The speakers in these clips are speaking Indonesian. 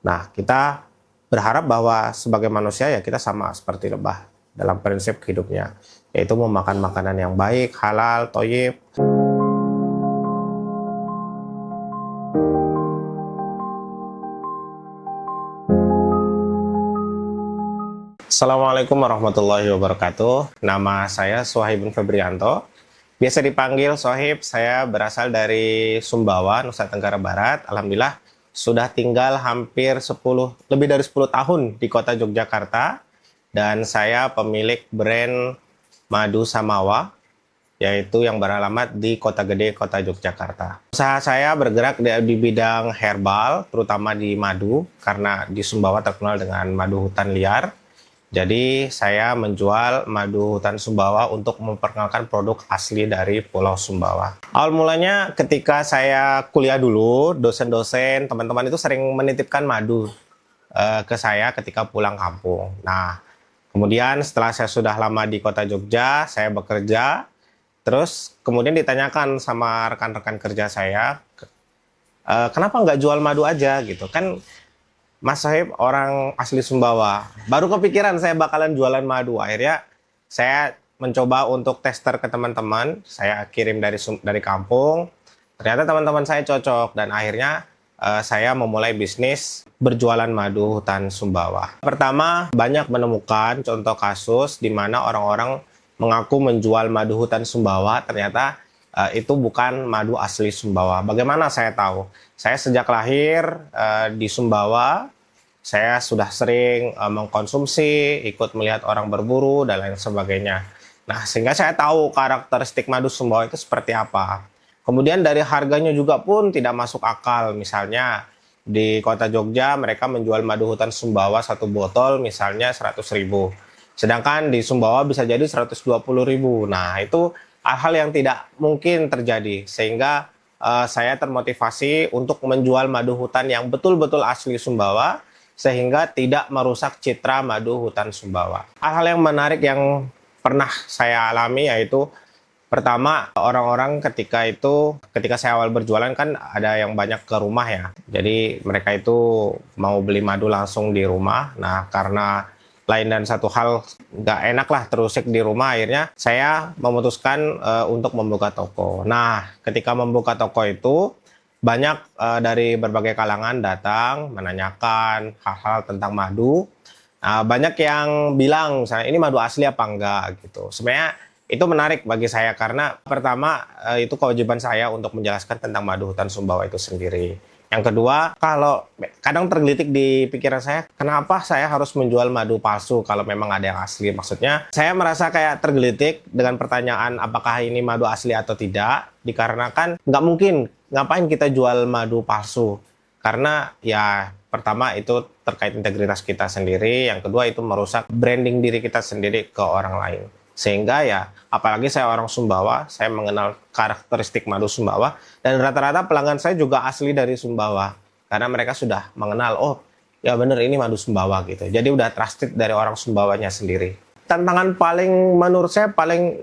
Nah, kita berharap bahwa sebagai manusia ya kita sama seperti lebah dalam prinsip hidupnya, yaitu memakan makanan yang baik, halal, thoyyib. Assalamualaikum warahmatullahi wabarakatuh. Nama saya Suhaibun Febrianto. Biasa dipanggil Sohib. Saya berasal dari Sumbawa, Nusa Tenggara Barat. Alhamdulillah sudah tinggal hampir lebih dari 10 tahun di kota Yogyakarta. Dan saya pemilik brand Madu Samawa, yaitu yang beralamat di Kota Gede, Kota Yogyakarta. Usaha saya bergerak di bidang herbal, terutama di madu, karena di Sumbawa terkenal dengan madu hutan liar. Jadi saya menjual madu hutan Sumbawa untuk memperkenalkan produk asli dari Pulau Sumbawa. Awal mulanya ketika saya kuliah dulu, dosen-dosen, teman-teman itu sering menitipkan madu ke saya ketika pulang kampung. Nah, kemudian setelah saya sudah lama di kota Jogja, saya bekerja, terus kemudian ditanyakan sama rekan-rekan kerja saya, kenapa nggak jual madu aja gitu kan? Mas Sohib orang asli Sumbawa. Baru kepikiran saya bakalan jualan madu. Akhirnya saya mencoba untuk tester ke teman-teman. Saya kirim dari kampung. Ternyata teman-teman saya cocok. Dan akhirnya saya memulai bisnis berjualan madu hutan Sumbawa. Pertama, banyak menemukan contoh kasus di mana orang-orang mengaku menjual madu hutan Sumbawa. Ternyata itu bukan madu asli Sumbawa. Bagaimana saya tahu? Saya sejak lahir di Sumbawa. Saya sudah sering mengkonsumsi, ikut melihat orang berburu, dan lain sebagainya. Nah, sehingga saya tahu karakteristik madu Sumbawa itu seperti apa. Kemudian dari harganya juga pun tidak masuk akal. Misalnya di kota Jogja mereka menjual madu hutan Sumbawa satu botol misalnya 100.000. Sedangkan di Sumbawa bisa jadi 120.000. Nah, itu hal-hal yang tidak mungkin terjadi. Sehingga saya termotivasi untuk menjual madu hutan yang betul-betul asli Sumbawa, sehingga tidak merusak citra madu hutan Sumbawa. Hal-hal yang menarik yang pernah saya alami yaitu pertama, orang-orang ketika saya awal berjualan kan ada yang banyak ke rumah ya. Jadi mereka itu mau beli madu langsung di rumah. Nah, karena lain dan satu hal nggak enak lah terusik di rumah, akhirnya saya memutuskan untuk membuka toko. Nah, ketika membuka toko itu banyak dari berbagai kalangan datang menanyakan hal-hal tentang madu. Banyak yang bilang misalnya ini madu asli apa enggak gitu. Sebenarnya itu menarik bagi saya karena pertama itu kewajiban saya untuk menjelaskan tentang madu hutan Sumbawa itu sendiri. Yang kedua, kalau kadang tergelitik di pikiran saya, kenapa saya harus menjual madu palsu kalau memang ada yang asli? Maksudnya, saya merasa kayak tergelitik dengan pertanyaan apakah ini madu asli atau tidak, dikarenakan nggak mungkin ngapain kita jual madu palsu. Karena ya pertama itu terkait integritas kita sendiri, yang kedua itu merusak branding diri kita sendiri ke orang lain. Sehingga ya, apalagi saya orang Sumbawa, saya mengenal karakteristik madu Sumbawa, dan rata-rata pelanggan saya juga asli dari Sumbawa. Karena mereka sudah mengenal, oh ya bener ini madu Sumbawa gitu. Jadi udah trusted dari orang Sumbawanya sendiri. Tantangan menurut saya paling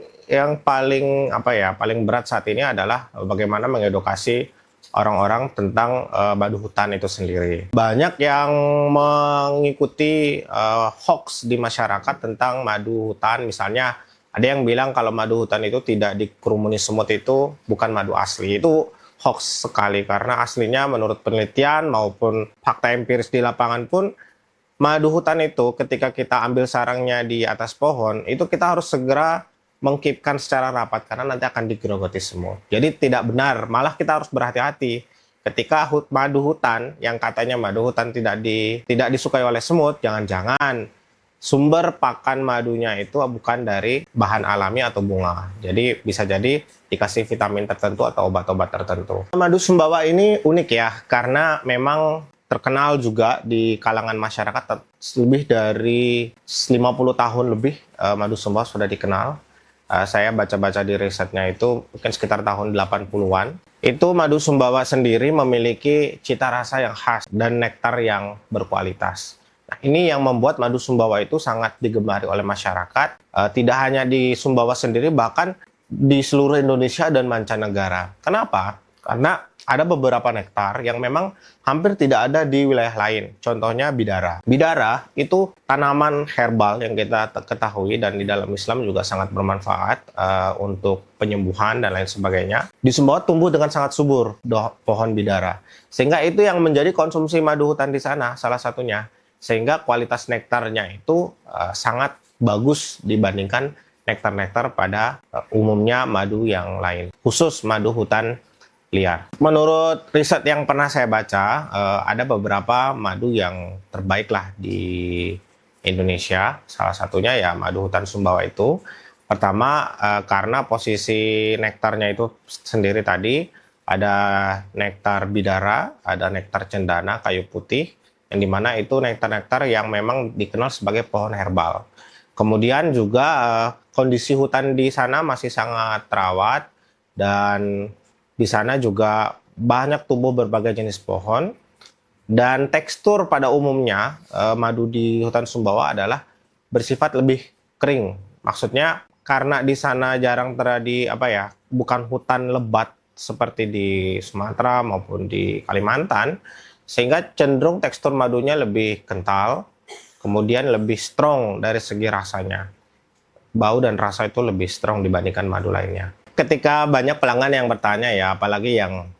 berat saat ini adalah bagaimana mengedukasi orang-orang tentang madu hutan itu sendiri. Banyak yang mengikuti hoax di masyarakat tentang madu hutan. Misalnya ada yang bilang kalau madu hutan itu tidak dikerumuni semut itu bukan madu asli. Itu hoax sekali karena aslinya menurut penelitian maupun fakta empiris di lapangan pun madu hutan itu ketika kita ambil sarangnya di atas pohon itu kita harus segera mengkipkan secara rapat karena nanti akan digerogoti semut. Jadi tidak benar, malah kita harus berhati-hati ketika madu hutan yang katanya madu hutan tidak disukai oleh semut, jangan-jangan sumber pakan madunya itu bukan dari bahan alami atau bunga. Jadi bisa jadi dikasih vitamin tertentu atau obat-obat tertentu. Madu Sumbawa ini unik ya karena memang terkenal juga di kalangan masyarakat lebih dari 50 tahun lebih madu Sumbawa sudah dikenal. Saya baca-baca di risetnya itu mungkin sekitar tahun 80-an. Itu madu Sumbawa sendiri memiliki cita rasa yang khas dan nektar yang berkualitas. Nah, ini yang membuat madu Sumbawa itu sangat digemari oleh masyarakat. Tidak hanya di Sumbawa sendiri, bahkan di seluruh Indonesia dan mancanegara. Kenapa? Karena ada beberapa nektar yang memang hampir tidak ada di wilayah lain. Contohnya bidara. Bidara itu tanaman herbal yang kita ketahui dan di dalam Islam juga sangat bermanfaat untuk penyembuhan dan lain sebagainya. Di Sumbawa tumbuh dengan sangat subur pohon bidara. Sehingga itu yang menjadi konsumsi madu hutan di sana salah satunya. Sehingga kualitas nektarnya itu sangat bagus dibandingkan nektar-nektar pada umumnya madu yang lain. Khusus madu hutan liar. Menurut riset yang pernah saya baca, ada beberapa madu yang terbaik lah di Indonesia. Salah satunya ya madu hutan Sumbawa itu. Pertama, karena posisi nektarnya itu sendiri tadi, ada nektar bidara, ada nektar cendana, kayu putih, yang dimana itu nektar-nektar yang memang dikenal sebagai pohon herbal. Kemudian juga kondisi hutan di sana masih sangat terawat dan di sana juga banyak tumbuh berbagai jenis pohon dan tekstur pada umumnya madu di hutan Sumbawa adalah bersifat lebih kering. Maksudnya karena di sana jarang terjadi bukan hutan lebat seperti di Sumatera maupun di Kalimantan, sehingga cenderung tekstur madunya lebih kental, kemudian lebih strong dari segi rasanya. Bau dan rasa itu lebih strong dibandingkan madu lainnya. Ketika banyak pelanggan yang bertanya ya, apalagi yang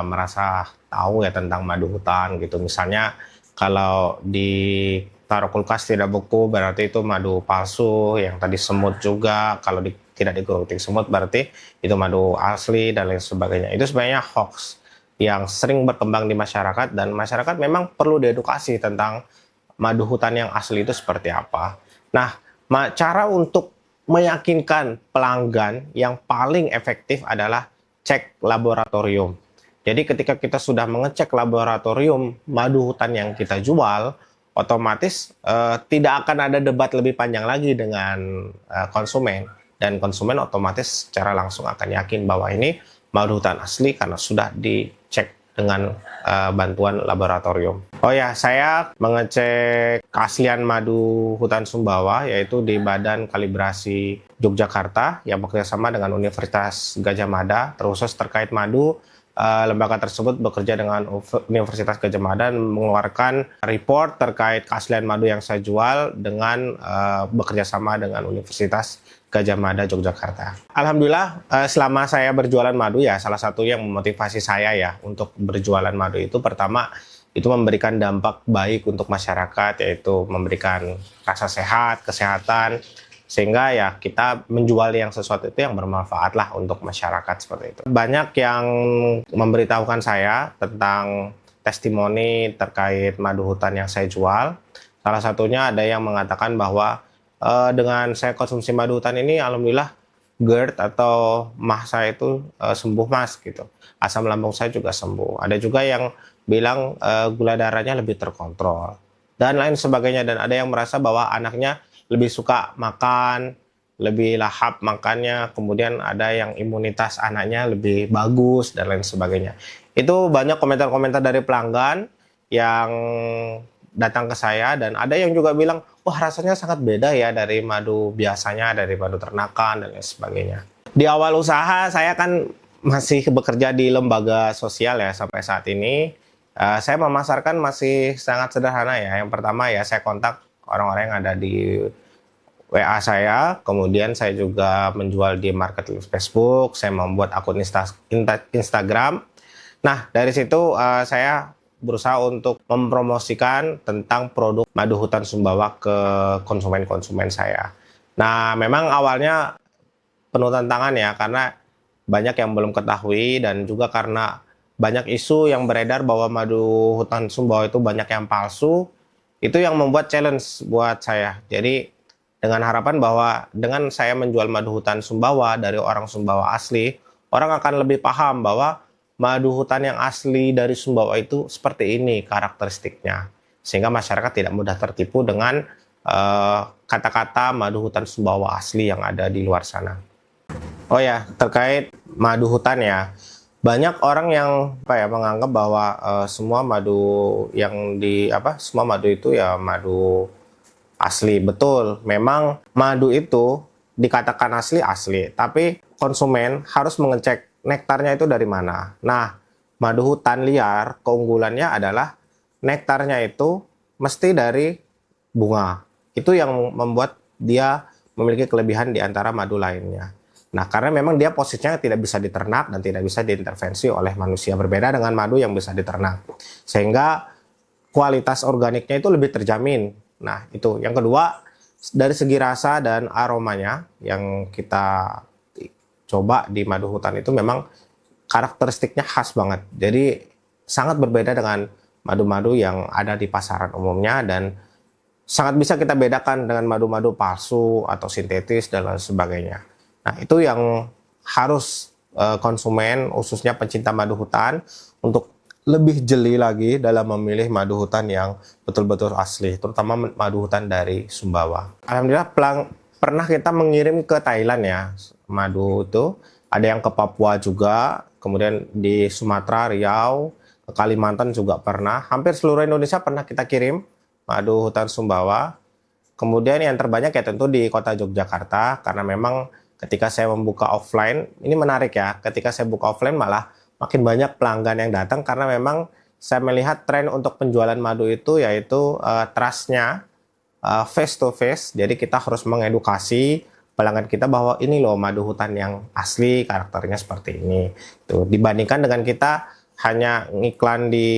merasa tahu ya tentang madu hutan gitu. Misalnya kalau ditaruh kulkas tidak beku berarti itu madu palsu, yang tadi semut juga kalau tidak digerunting semut berarti itu madu asli dan lain sebagainya. Itu sebenarnya hoax yang sering berkembang di masyarakat dan masyarakat memang perlu diedukasi tentang madu hutan yang asli itu seperti apa. Nah, cara untuk meyakinkan pelanggan yang paling efektif adalah cek laboratorium. Jadi ketika kita sudah mengecek laboratorium madu hutan yang kita jual, otomatis tidak akan ada debat lebih panjang lagi dengan konsumen. Dan konsumen otomatis secara langsung akan yakin bahwa ini madu hutan asli karena sudah dicek dengan bantuan laboratorium. Oh ya, saya mengecek keaslian madu hutan Sumbawa yaitu di Badan Kalibrasi Yogyakarta yang bekerjasama dengan Universitas Gadjah Mada, terkhusus terkait madu. Lembaga tersebut bekerja dengan Universitas Gadjah Mada dan mengeluarkan report terkait keaslian madu yang saya jual dengan bekerjasama dengan Universitas Gadjah Mada Yogyakarta. Alhamdulillah selama saya berjualan madu ya salah satu yang memotivasi saya ya untuk berjualan madu itu pertama itu memberikan dampak baik untuk masyarakat, yaitu memberikan rasa sehat, kesehatan, sehingga ya kita menjual yang sesuatu itu yang bermanfaat lah untuk masyarakat seperti itu. Banyak yang memberitahukan saya tentang testimoni terkait madu hutan yang saya jual. Salah satunya ada yang mengatakan bahwa dengan saya konsumsi madu hutan ini, alhamdulillah GERD atau MAH saya itu sembuh mas gitu. Asam lambung saya juga sembuh. Ada juga yang bilang gula darahnya lebih terkontrol dan lain sebagainya. Dan ada yang merasa bahwa anaknya lebih suka makan, lebih lahap makannya. Kemudian ada yang imunitas anaknya lebih bagus dan lain sebagainya. Itu banyak komentar-komentar dari pelanggan yang datang ke saya dan ada yang juga bilang, wah rasanya sangat beda ya dari madu biasanya, dari madu ternakan dan lain sebagainya. Di awal usaha saya kan masih bekerja di lembaga sosial ya sampai saat ini. Saya memasarkan masih sangat sederhana ya. Yang pertama ya saya kontak orang-orang yang ada di WA saya, kemudian saya juga menjual di marketplace Facebook, saya membuat akun Instagram. Nah dari situ saya berusaha untuk mempromosikan tentang produk madu hutan Sumbawa ke konsumen-konsumen saya. Nah, memang awalnya penuh tantangan ya, karena banyak yang belum ketahui dan juga karena banyak isu yang beredar bahwa madu hutan Sumbawa itu banyak yang palsu, itu yang membuat challenge buat saya. Jadi, dengan harapan bahwa dengan saya menjual madu hutan Sumbawa dari orang Sumbawa asli, orang akan lebih paham bahwa madu hutan yang asli dari Sumbawa itu seperti ini karakteristiknya. Sehingga masyarakat tidak mudah tertipu dengan kata-kata madu hutan Sumbawa asli yang ada di luar sana. Oh ya, terkait madu hutan ya. Banyak orang yang menganggap bahwa semua madu semua madu itu ya madu asli. Betul, memang madu itu dikatakan asli, tapi konsumen harus mengecek nektarnya itu dari mana? Nah, madu hutan liar keunggulannya adalah nektarnya itu mesti dari bunga. Itu yang membuat dia memiliki kelebihan di antara madu lainnya. Nah, karena memang dia posisinya tidak bisa diternak dan tidak bisa diintervensi oleh manusia. Berbeda dengan madu yang bisa diternak. Sehingga kualitas organiknya itu lebih terjamin. Nah, itu. Yang kedua, dari segi rasa dan aromanya yang kita coba di madu hutan itu memang karakteristiknya khas banget. Jadi, sangat berbeda dengan madu-madu yang ada di pasaran umumnya dan sangat bisa kita bedakan dengan madu-madu palsu atau sintetis dan lain sebagainya. Nah, itu yang harus konsumen, khususnya pencinta madu hutan, untuk lebih jeli lagi dalam memilih madu hutan yang betul-betul asli, terutama madu hutan dari Sumbawa. Alhamdulillah pernah kita mengirim ke Thailand ya, madu itu. Ada yang ke Papua juga, kemudian di Sumatera, Riau, ke Kalimantan juga pernah. Hampir seluruh Indonesia pernah kita kirim madu hutan Sumbawa. Kemudian yang terbanyak ya tentu di kota Yogyakarta, karena memang ketika saya membuka offline, ini menarik ya, ketika saya buka offline malah makin banyak pelanggan yang datang karena memang saya melihat tren untuk penjualan madu itu yaitu trust-nya face to face. Jadi kita harus mengedukasi pelanggan kita bahwa ini loh madu hutan yang asli, karakternya seperti ini. Tuh, dibandingkan dengan kita hanya ngiklan di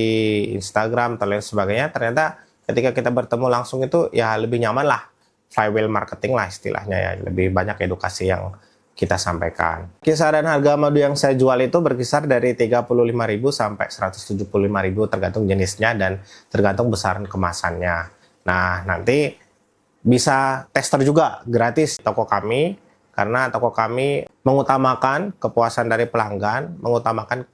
Instagram atau lain sebagainya, ternyata ketika kita bertemu langsung itu ya lebih nyaman lah. Flywheel marketing lah istilahnya ya, lebih banyak edukasi yang kita sampaikan. Kisaran harga madu yang saya jual itu berkisar dari 35.000 sampai 175.000 tergantung jenisnya dan tergantung besaran kemasannya. Nah, nanti bisa tester juga gratis toko kami karena toko kami mengutamakan kepuasan dari pelanggan, mengutamakan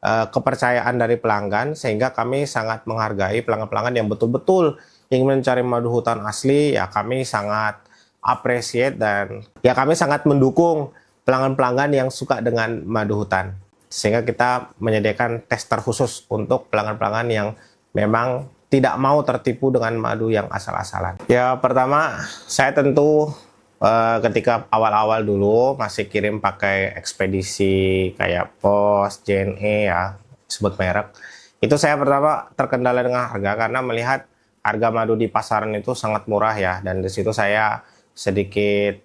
kepercayaan dari pelanggan, sehingga kami sangat menghargai pelanggan-pelanggan yang betul-betul ingin mencari madu hutan asli. Ya kami sangat appreciate dan ya kami sangat mendukung pelanggan-pelanggan yang suka dengan madu hutan, sehingga kita menyediakan tester khusus untuk pelanggan-pelanggan yang memang tidak mau tertipu dengan madu yang asal-asalan. Ya pertama, saya tentu ketika awal-awal dulu masih kirim pakai ekspedisi kayak Pos, JNE ya, sebut merek. Itu saya pertama terkendala dengan harga karena melihat harga madu di pasaran itu sangat murah ya, dan di situ saya sedikit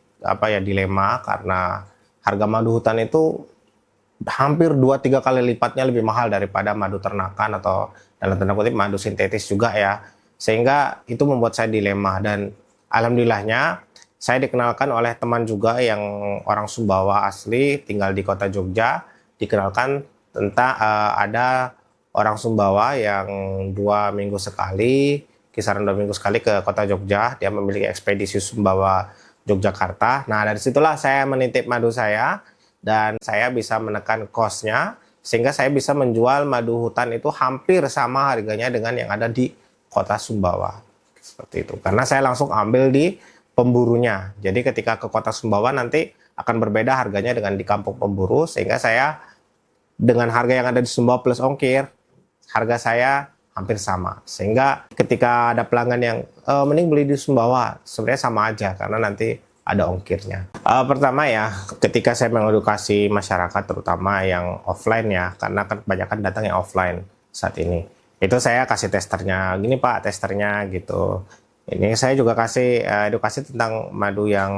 dilema karena harga madu hutan itu hampir 2-3 kali lipatnya lebih mahal daripada madu ternakan atau dalam tanda kutip madu sintetis juga ya. Sehingga itu membuat saya dilema dan alhamdulillahnya saya dikenalkan oleh teman juga yang orang Sumbawa asli tinggal di kota Jogja, dikenalkan tentang ada orang Sumbawa yang 2 minggu sekali, kisaran 2 minggu sekali ke kota Jogja, dia memiliki ekspedisi Sumbawa Yogyakarta. Nah, dari situlah saya menitip madu saya dan saya bisa menekan cost-nya sehingga saya bisa menjual madu hutan itu hampir sama harganya dengan yang ada di kota Sumbawa. Seperti itu. Karena saya langsung ambil di pemburunya. Jadi ketika ke kota Sumbawa nanti akan berbeda harganya dengan di kampung pemburu, sehingga saya dengan harga yang ada di Sumbawa plus ongkir, harga saya hampir sama. Sehingga ketika ada pelanggan yang mending beli di Sumbawa, sebenarnya sama aja karena nanti ada ongkirnya. Pertama ya, ketika saya mengedukasi masyarakat terutama yang offline ya, karena kan kebanyakan datang yang offline saat ini. Itu saya kasih testernya, gini Pak testernya gitu. Ini saya juga kasih edukasi tentang madu yang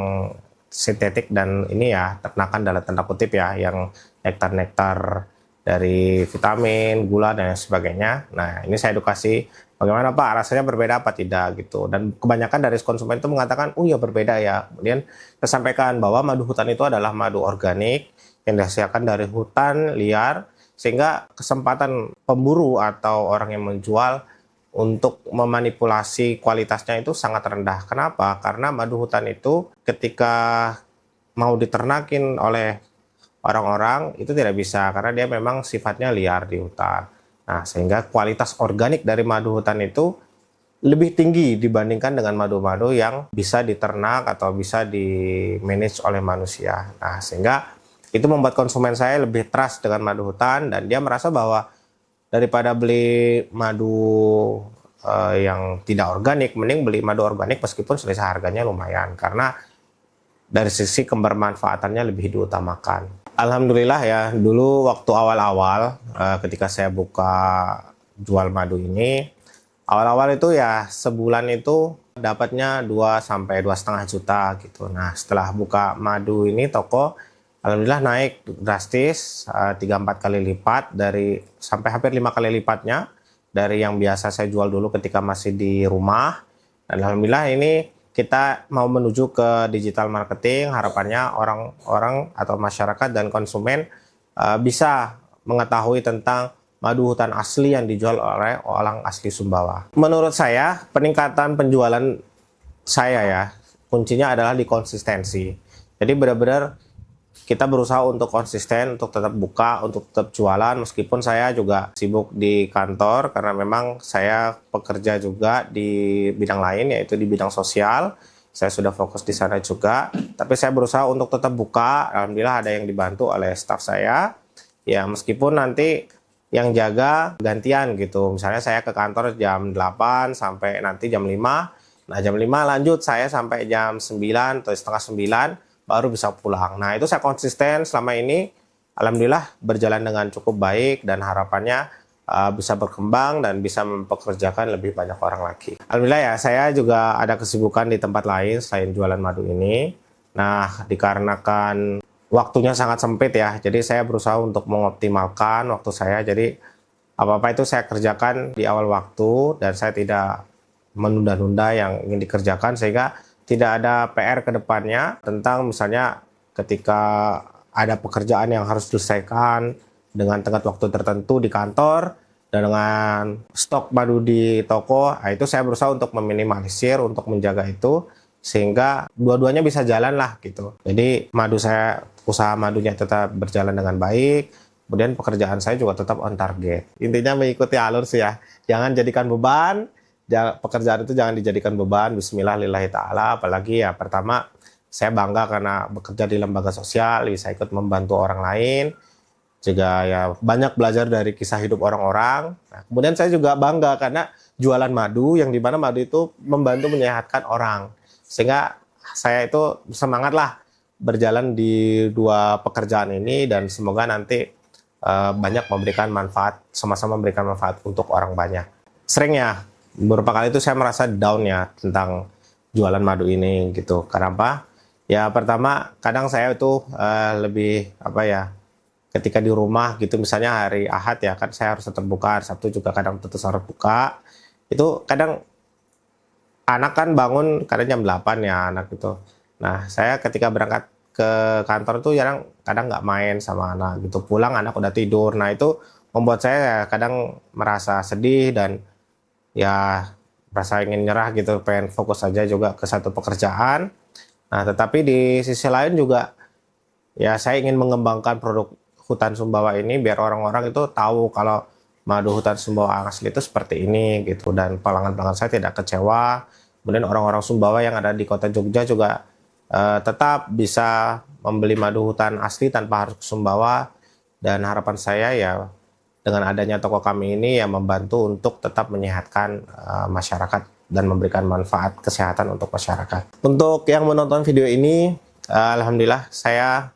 sintetik dan ini ya, ternakan dalam tanda kutip ya, yang nektar-nektar dari vitamin, gula, dan sebagainya. Nah, ini saya edukasi bagaimana Pak, rasanya berbeda apa tidak gitu. Dan kebanyakan dari konsumen itu mengatakan, oh ya berbeda ya. Kemudian saya sampaikan bahwa madu hutan itu adalah madu organik yang dihasilkan dari hutan liar, sehingga kesempatan pemburu atau orang yang menjual untuk memanipulasi kualitasnya itu sangat rendah. Kenapa? Karena madu hutan itu ketika mau diternakin oleh orang-orang itu tidak bisa karena dia memang sifatnya liar di hutan. Nah, sehingga kualitas organik dari madu hutan itu lebih tinggi dibandingkan dengan madu-madu yang bisa diternak atau bisa di-manage oleh manusia. Nah, sehingga itu membuat konsumen saya lebih trust dengan madu hutan dan dia merasa bahwa daripada beli madu yang tidak organik, mending beli madu organik meskipun selisih harganya lumayan karena dari sisi kebermanfaatannya lebih diutamakan. Alhamdulillah ya, dulu waktu awal-awal ketika saya buka jual madu ini, awal-awal itu ya sebulan itu dapatnya 2 sampai 2,5 juta gitu. Nah, setelah buka madu ini toko, alhamdulillah naik drastis 3-4 kali lipat dari sampai hampir 5 kali lipatnya dari yang biasa saya jual dulu ketika masih di rumah. Dan alhamdulillah ini kita mau menuju ke digital marketing, harapannya orang-orang atau masyarakat dan konsumen bisa mengetahui tentang madu hutan asli yang dijual oleh orang asli Sumbawa. Menurut saya, peningkatan penjualan saya ya, kuncinya adalah di konsistensi. Jadi benar-benar kita berusaha untuk konsisten, untuk tetap buka, untuk tetap jualan, meskipun saya juga sibuk di kantor, karena memang saya pekerja juga di bidang lain, yaitu di bidang sosial. Saya sudah fokus di sana juga, tapi saya berusaha untuk tetap buka. Alhamdulillah ada yang dibantu oleh staf saya, ya meskipun nanti yang jaga gantian gitu. Misalnya saya ke kantor jam 8 sampai nanti jam 5, nah jam 5 lanjut saya sampai jam 9 atau setengah 9, baru bisa pulang. Nah, itu saya konsisten selama ini, alhamdulillah berjalan dengan cukup baik dan harapannya bisa berkembang dan bisa mempekerjakan lebih banyak orang lagi. Alhamdulillah ya, saya juga ada kesibukan di tempat lain selain jualan madu ini. Nah, dikarenakan waktunya sangat sempit ya, jadi saya berusaha untuk mengoptimalkan waktu saya. Jadi apa-apa itu saya kerjakan di awal waktu dan saya tidak menunda-nunda yang ingin dikerjakan, sehingga tidak ada PR ke depannya tentang misalnya ketika ada pekerjaan yang harus diselesaikan dengan tenggat waktu tertentu di kantor dan dengan stok madu di toko. Nah, itu saya berusaha untuk meminimalisir, untuk menjaga itu sehingga dua-duanya bisa jalan lah gitu. Jadi usaha madunya tetap berjalan dengan baik, kemudian pekerjaan saya juga tetap on target. Intinya mengikuti alur sih ya, jangan jadikan beban. Pekerjaan itu jangan dijadikan beban. Bismillah lillahi ta'ala. Apalagi ya pertama saya bangga karena bekerja di lembaga sosial, bisa ikut membantu orang lain, juga ya banyak belajar dari kisah hidup orang-orang. Nah, kemudian saya juga bangga karena jualan madu, yang dimana madu itu membantu menyehatkan orang, sehingga saya itu semangat lah berjalan di dua pekerjaan ini, dan semoga nanti banyak memberikan manfaat, sama-sama memberikan manfaat untuk orang banyak. Sering ya, beberapa kali itu saya merasa down ya tentang jualan madu ini gitu. Kenapa? Ya pertama, kadang saya itu lebih apa ya, ketika di rumah gitu, misalnya hari Ahad ya kan saya harus tetap buka, hari Sabtu juga kadang tetap harus buka. Itu kadang anak kan bangun kadang jam 8 ya anak gitu. Nah saya ketika berangkat ke kantor tuh kadang nggak main sama anak gitu. Pulang anak udah tidur. Nah itu membuat saya kadang merasa sedih dan ya rasa ingin nyerah gitu, pengen fokus saja juga ke satu pekerjaan. Nah, tetapi di sisi lain juga ya saya ingin mengembangkan produk hutan Sumbawa ini biar orang-orang itu tahu kalau madu hutan Sumbawa asli itu seperti ini gitu, dan pelanggan-pelanggan saya tidak kecewa. Kemudian orang-orang Sumbawa yang ada di kota Jogja juga tetap bisa membeli madu hutan asli tanpa harus ke Sumbawa, dan harapan saya ya dengan adanya toko kami ini yang membantu untuk tetap menyehatkan masyarakat dan memberikan manfaat kesehatan untuk masyarakat. Untuk yang menonton video ini, alhamdulillah saya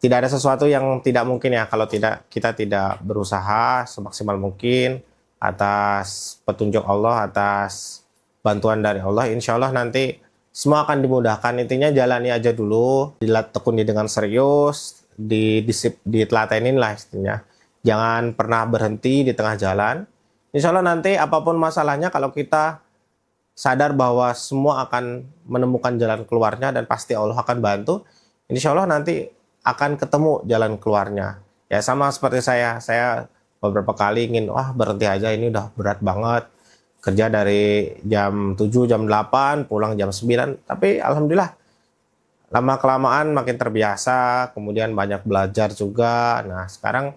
tidak ada sesuatu yang tidak mungkin ya kalau kita tidak berusaha semaksimal mungkin atas petunjuk Allah, atas bantuan dari Allah. Insya Allah nanti semua akan dimudahkan. Intinya jalani aja dulu, ditekuni dengan serius, ditelatenin lah istilahnya. Jangan pernah berhenti di tengah jalan. Insya Allah nanti apapun masalahnya, kalau kita sadar bahwa semua akan menemukan jalan keluarnya dan pasti Allah akan bantu, insya Allah nanti akan ketemu jalan keluarnya. Ya sama seperti saya beberapa kali ingin, berhenti aja, ini udah berat banget. Kerja dari jam 7, jam 8, pulang jam 9. Tapi alhamdulillah lama-kelamaan makin terbiasa, kemudian banyak belajar juga. Nah sekarang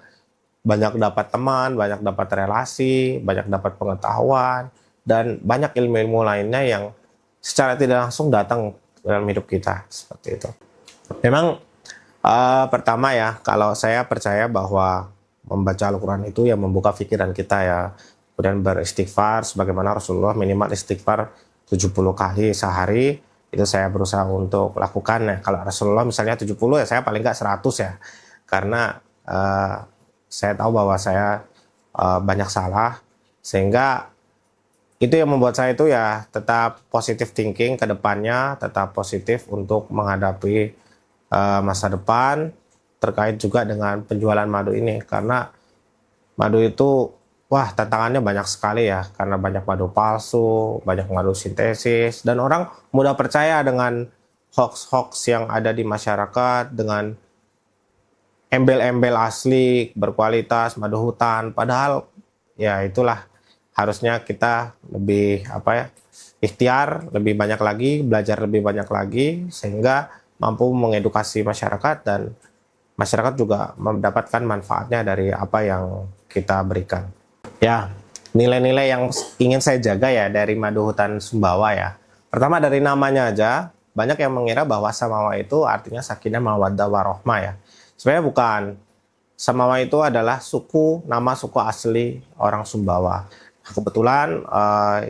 banyak dapat teman, banyak dapat relasi, banyak dapat pengetahuan, dan banyak ilmu-ilmu lainnya yang secara tidak langsung datang dalam hidup kita, seperti itu. Memang pertama ya, kalau saya percaya bahwa membaca Al-Quran itu yang membuka pikiran kita ya, kemudian beristighfar, sebagaimana Rasulullah minimal istighfar 70 kali sehari, itu saya berusaha untuk lakukan ya. Kalau Rasulullah misalnya 70 ya, saya paling nggak 100 ya. karena saya tahu bahwa saya banyak salah, sehingga itu yang membuat saya itu ya tetap positive thinking ke depannya, tetap positif untuk menghadapi masa depan terkait juga dengan penjualan madu ini. Karena madu itu, wah, tantangannya banyak sekali ya, karena banyak madu palsu, banyak madu sintesis, dan orang mudah percaya dengan hoax-hoax yang ada di masyarakat, dengan embel-embel asli, berkualitas, madu hutan. Padahal ya itulah, harusnya kita lebih ikhtiar lebih banyak lagi, belajar lebih banyak lagi, sehingga mampu mengedukasi masyarakat dan masyarakat juga mendapatkan manfaatnya dari apa yang kita berikan. Ya, nilai-nilai yang ingin saya jaga ya dari madu hutan Sumbawa ya. Pertama, dari namanya aja, banyak yang mengira bahwa Samawa itu artinya sakinah mawaddah warohmah ya. Sebenarnya bukan. Samawa itu adalah nama suku asli orang Sumbawa. Kebetulan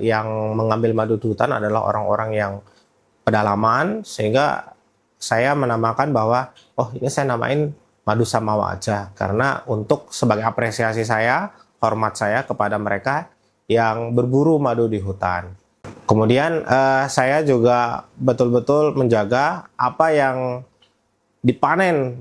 yang mengambil madu di hutan adalah orang-orang yang pedalaman, sehingga saya menamakan bahwa, oh, ini saya namain madu Samawa aja, karena untuk sebagai apresiasi saya, hormat saya kepada mereka yang berburu madu di hutan. Kemudian saya juga betul-betul menjaga apa yang dipanen,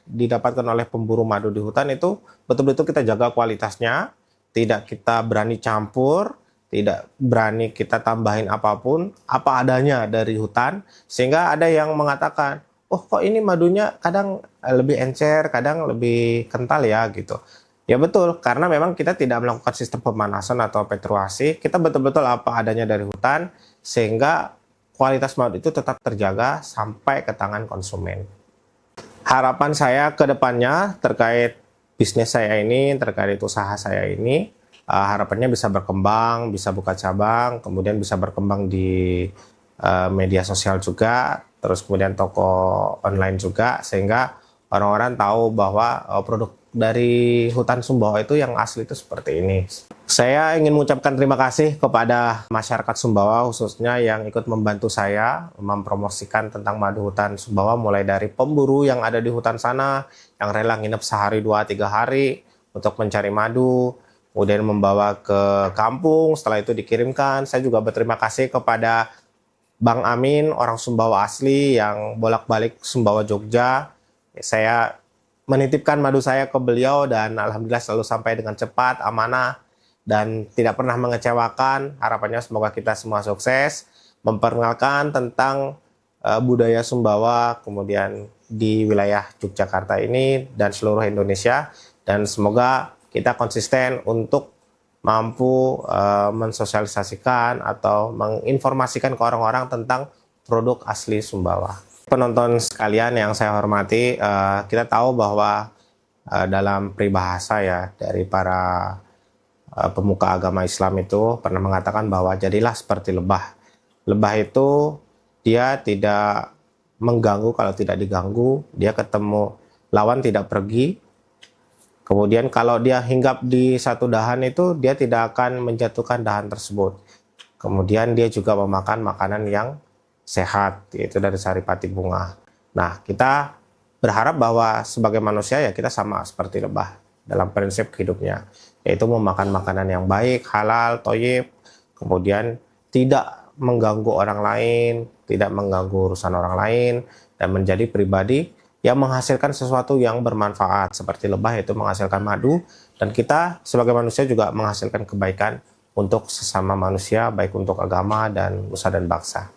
didapatkan oleh pemburu madu di hutan itu betul-betul kita jaga kualitasnya, tidak kita berani campur, tidak berani kita tambahin apapun, apa adanya dari hutan, sehingga ada yang mengatakan, oh kok ini madunya kadang lebih encer, kadang lebih kental ya gitu. Ya betul, karena memang kita tidak melakukan sistem pemanasan atau petruasi, kita betul-betul apa adanya dari hutan, sehingga kualitas madu itu tetap terjaga sampai ke tangan konsumen. Harapan saya ke depannya terkait bisnis saya ini, terkait usaha saya ini, harapannya bisa berkembang, bisa buka cabang, kemudian bisa berkembang di media sosial juga, terus kemudian toko online juga, sehingga orang-orang tahu bahwa produk dari hutan Sumbawa itu yang asli itu seperti ini. Saya ingin mengucapkan terima kasih kepada masyarakat Sumbawa khususnya yang ikut membantu saya mempromosikan tentang madu hutan Sumbawa, mulai dari pemburu yang ada di hutan sana yang rela nginep sehari, 2-3 hari untuk mencari madu, kemudian membawa ke kampung, setelah itu dikirimkan. Saya juga berterima kasih kepada Bang Amin, orang Sumbawa asli yang bolak-balik Sumbawa Jogja. Saya menitipkan madu saya ke beliau dan alhamdulillah selalu sampai dengan cepat, amanah, dan tidak pernah mengecewakan. Harapannya semoga kita semua sukses memperkenalkan tentang budaya Sumbawa kemudian di wilayah Yogyakarta ini dan seluruh Indonesia, dan semoga kita konsisten untuk mampu mensosialisasikan atau menginformasikan ke orang-orang tentang produk asli Sumbawa. Penonton sekalian yang saya hormati, kita tahu bahwa dalam peribahasa ya dari para pemuka agama Islam itu pernah mengatakan bahwa jadilah seperti lebah. Lebah itu dia tidak mengganggu kalau tidak diganggu, dia ketemu lawan tidak pergi. Kemudian kalau dia hinggap di satu dahan itu dia tidak akan menjatuhkan dahan tersebut. Kemudian dia juga memakan makanan yang sehat, yaitu dari saripati bunga. Nah, kita berharap bahwa sebagai manusia ya kita sama seperti lebah dalam prinsip hidupnya, yaitu memakan makanan yang baik, halal, thayyib, kemudian tidak mengganggu orang lain, tidak mengganggu urusan orang lain, dan menjadi pribadi yang menghasilkan sesuatu yang bermanfaat, seperti lebah yaitu menghasilkan madu, dan kita sebagai manusia juga menghasilkan kebaikan untuk sesama manusia, baik untuk agama dan nusa dan bangsa.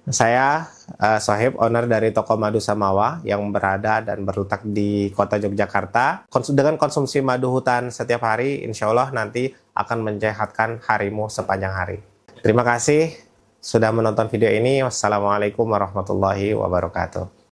Saya Sohib, owner dari toko madu Samawa yang berada dan berletak di kota Yogyakarta. Dengan konsumsi madu hutan setiap hari, insya Allah nanti akan menyehatkan harimu sepanjang hari. Terima kasih sudah menonton video ini. Wassalamualaikum warahmatullahi wabarakatuh.